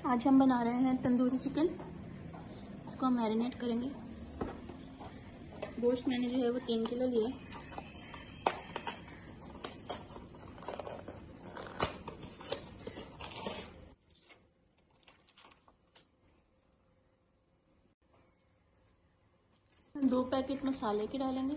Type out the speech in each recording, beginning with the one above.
आज हम बना रहे हैं तंदूरी चिकन। इसको हम मैरिनेट करेंगे। गोश्त मैंने जो है वो 3 किलो लिया। इसमें 2 पैकेट मसाले के डालेंगे।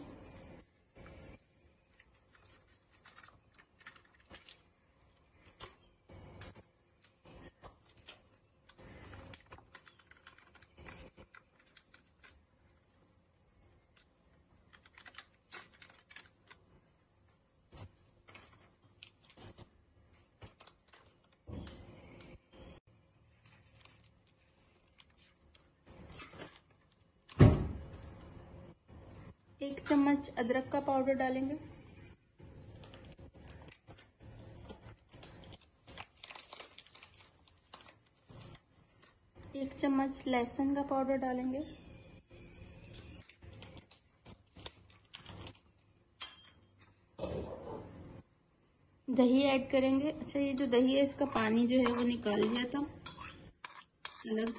एक चम्मच अदरक का पाउडर डालेंगे। एक चम्मच लहसुन का पाउडर डालेंगे। दही ऐड करेंगे। अच्छा, ये जो दही है इसका पानी जो है वो निकाल लिया था अलग।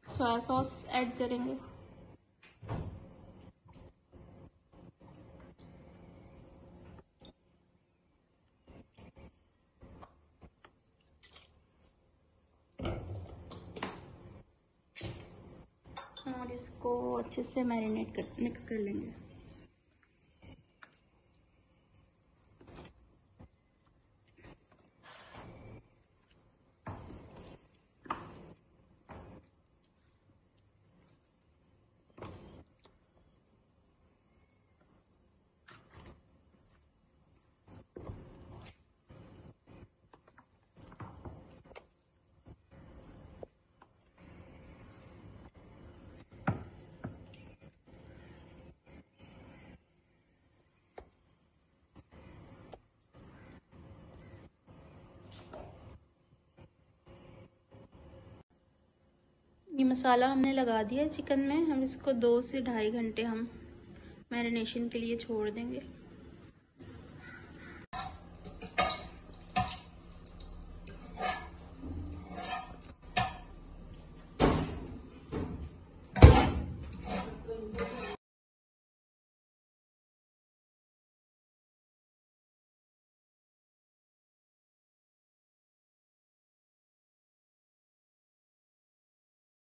सोया सॉस ऐड करेंगे। और इसको अच्छे से मिक्स कर लेंगे। ये मसाला हमने लगा दिया चिकन में। हम इसको 2 से ढाई घंटे हम मैरिनेशन के लिए छोड़ देंगे।